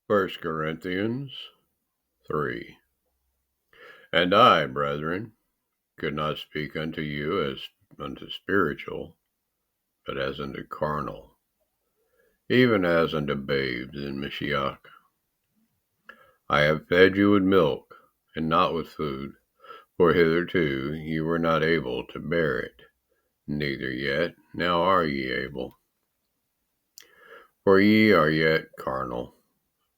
Corinthians 3. And I, brethren, could not speak unto you as unto spiritual, but as unto carnal, even as unto babes in Mashiach. I have fed you with milk, and not with food, for hitherto ye were not able to bear it, neither yet now are ye able. For ye are yet carnal.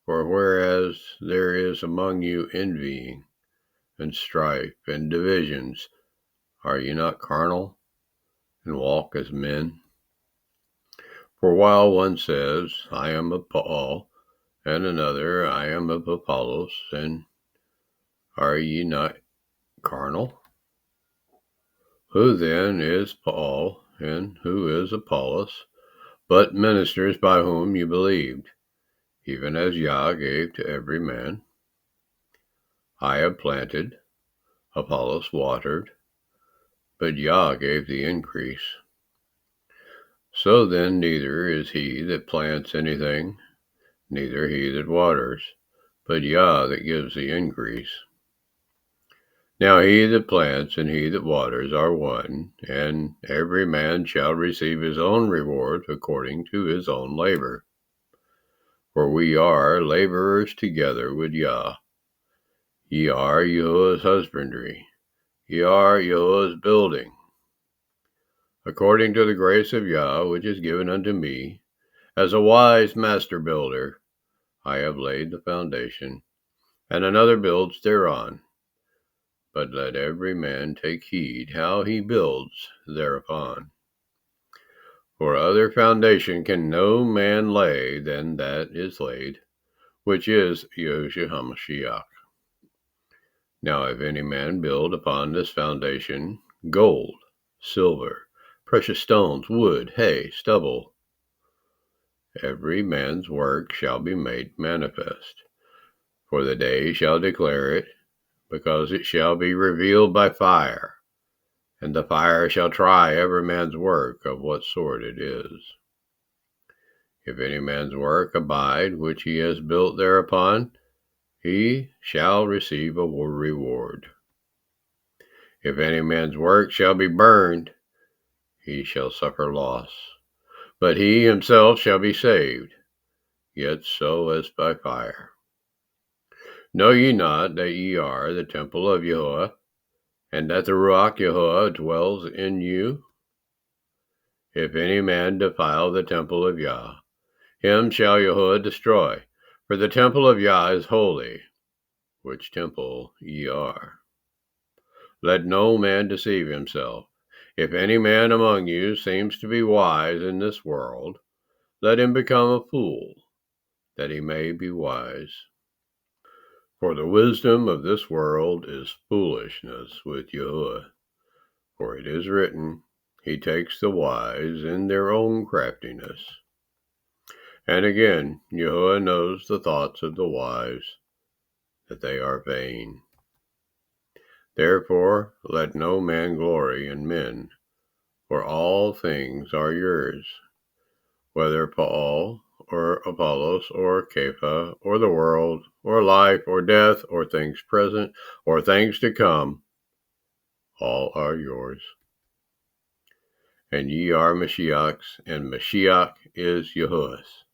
For whereas there is among you envying, and strife, and divisions, are ye not carnal, and walk as men? For while one says, I am of Paul, and another, I am of Apollos, and are ye not carnal? Who then is Paul, and who is Apollos, but ministers by whom you believed, even as Yah gave to every man? I have planted, Apollos watered, but Yah gave the increase. So then neither is he that plants anything, neither he that waters, but Yah that gives the increase. Now he that plants and he that waters are one, and every man shall receive his own reward according to his own labor. For we are laborers together with Yah. Ye are YAHUAH's husbandry, ye are YAHUAH's building. According to the grace of Yah which is given unto me, as a wise master builder, I have laid the foundation, and another builds thereon. But let every man take heed how he builds thereupon. For other foundation can no man lay than that is laid, which is YAHUSHA HaMashiach. Now if any man build upon this foundation gold, silver, precious stones, wood, hay, stubble, every man's work shall be made manifest, for the day shall declare it, because it shall be revealed by fire, and the fire shall try every man's work of what sort it is. If any man's work abide which he has built thereupon, he shall receive a reward. If any man's work shall be burned, he shall suffer loss, but he himself shall be saved, yet so as by fire. Know ye not that ye are the temple of YAHUAH, and that the Ruach YAHUAH dwells in you? If any man defile the temple of Yah, him shall YAHUAH destroy, for the temple of Yah is holy, which temple ye are. Let no man deceive himself. If any man among you seems to be wise in this world, let him become a fool, that he may be wise. For the wisdom of this world is foolishness with YAHUAH. For it is written, He takes the wise in their own craftiness. And again, YAHUAH knows the thoughts of the wise, that they are vain. Therefore let no man glory in men, for all things are yours, whether Paul, or Apollos, or Cepher, or the world, or life, or death, or things present, or things to come, all are yours. And ye are Mashiach's, and Mashiach is YAHUAH's.